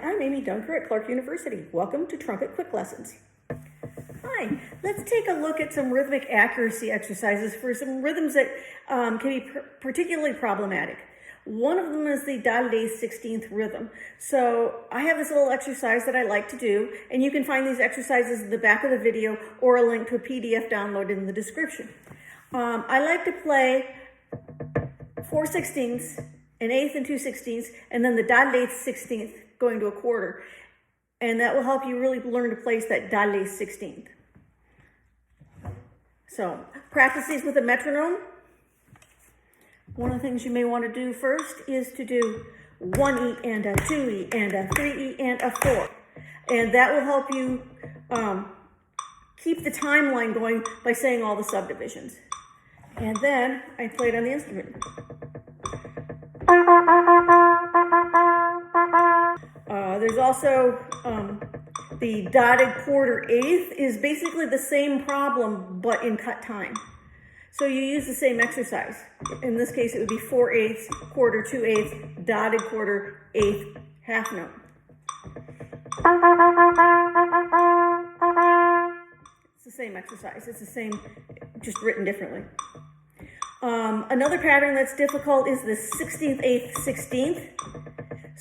I'm Amy Dunker at Clarke University. Welcome to Trumpet Quick Lessons. Hi, let's take a look at some rhythmic accuracy exercises for some rhythms that can be particularly problematic. One of them is the dotted eighth 16th rhythm. So I have this little exercise that I like to do, and you can find these exercises in the back of the video or a link to a PDF download in the description. I like to play 4/16, an eighth and 2/16, and then the dotted eighth 16th going to a quarter. And that will help you really learn to place that dotted eighth 16th. So practice these with a metronome. One of the things you may want to do first is to do 1E and a 2E and a 3E and a 4. And that will help you keep the timeline going by saying all the subdivisions. And then I play it on the instrument. There's also the dotted quarter eighth is basically the same problem, but in cut time. So you use the same exercise. In this case, it would be 4/8, quarter, 2/8, dotted quarter, eighth, half note. It's the same exercise. It's the same, just written differently. Another pattern that's difficult is the 16th, 8th, 16th.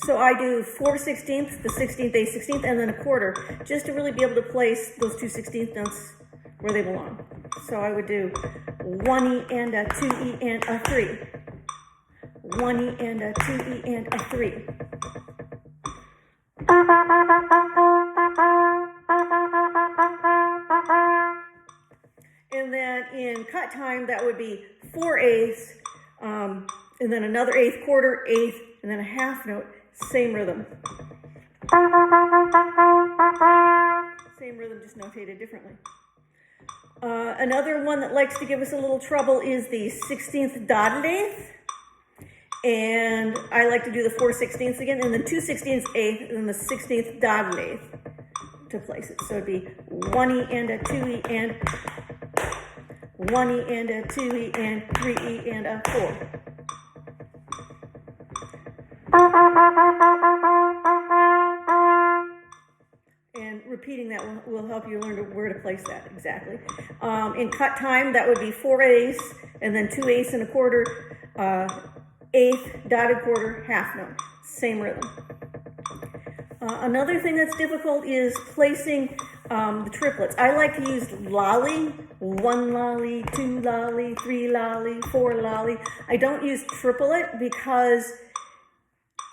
So I do 4/16, the 16th, 8th, 16th, and then a quarter, just to really be able to place those two 16th notes where they belong. So I would do 1E and a 2E and a 3. 1E and a 2E and a 3. And then in cut time, that would be 4/8, and then another eighth, quarter, eighth, and then a half note, same rhythm. Same rhythm, just notated differently. Another one that likes to give us a little trouble is the 16th dotted eighth. And I like to do the 4/16 again, and then 2/16 eighth, and then the 16th dotted eighth to place it. So it'd be 1E and a 2E and 1E and a 2E and 3E and a 4. And repeating that will help you learn where to place that exactly. In cut time, that would be 4/8, and then 2/8 and a quarter, eighth, dotted quarter, half note, same rhythm. Another thing that's difficult is placing the triplets. I like to use lolly, 1 lolly, 2 lolly, 3 lolly, 4 lolly. I don't use triplet because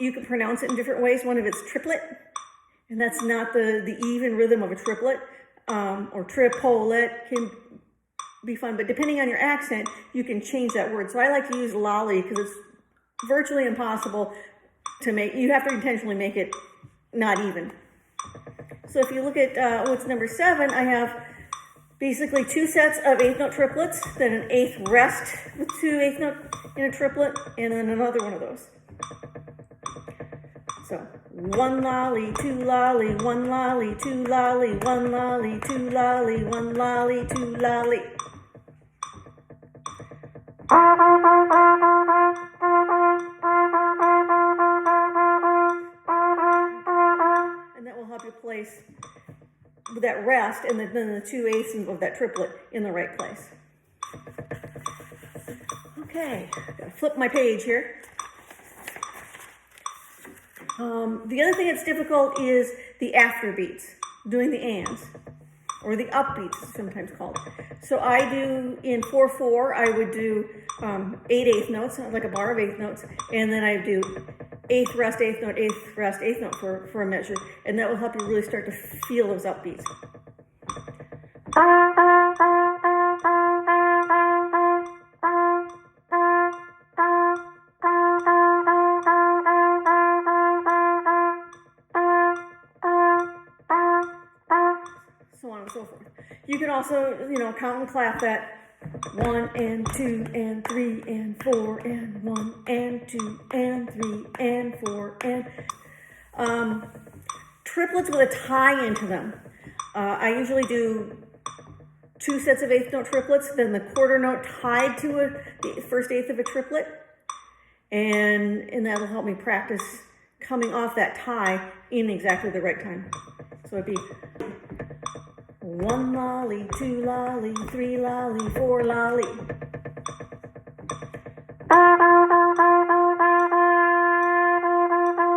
you can pronounce it in different ways. One of it's triplet, and that's not the even rhythm of a triplet, or triplet can be fun, but depending on your accent, you can change that word. So I like to use lolly because it's virtually impossible to make. You have to intentionally make it not even. So if you look at what's number 7, I have basically 2 sets of eighth note triplets, then an eighth rest with 2 eighth note in a triplet, and then another one of those. So 1 lolly, 2 lolly, 1 lolly, 2 lolly, 1 lolly, 2 lolly, 1 lolly, 2 lolly. And that will help you place that rest and then the 2 eighths of that triplet in the right place. Okay, gotta flip my page here. The other thing that's difficult is the afterbeats, doing the ands, or the upbeats, it's sometimes called. So I do, in 4/4, I would do 8 eighth notes, like a bar of eighth notes, and then I do eighth rest, eighth note, eighth rest, eighth note for a measure, and that will help you really start to feel those upbeats. So on and so forth. You can also, count and clap that 1 and 2 and 3 and 4 and 1 and 2 and 3 and 4 and triplets with a tie into them. I usually do 2 sets of eighth note triplets, then the quarter note tied to the first eighth of a triplet, and that'll help me practice coming off that tie in exactly the right time. So it'd be 1 lolly, 2 lolly, 3 lolly, 4 lolly.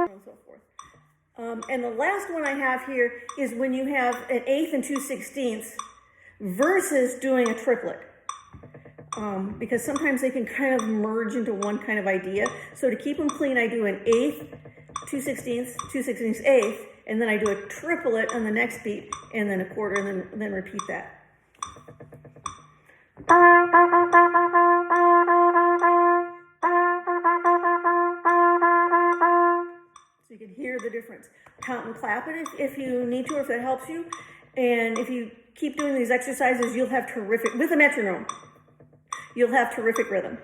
And so forth. And the last one I have here is when you have an eighth and 2/16 versus doing a triplet. Because sometimes they can kind of merge into one kind of idea. So to keep them clean, I do an eighth, 2/16, 2/16 eighth, and then I do a triplet on the next beat, and then a quarter, and then repeat that. So you can hear the difference. Count and clap it if you need to, or if that helps you. And if you keep doing these exercises, you'll have terrific, with a metronome, you'll have terrific rhythm.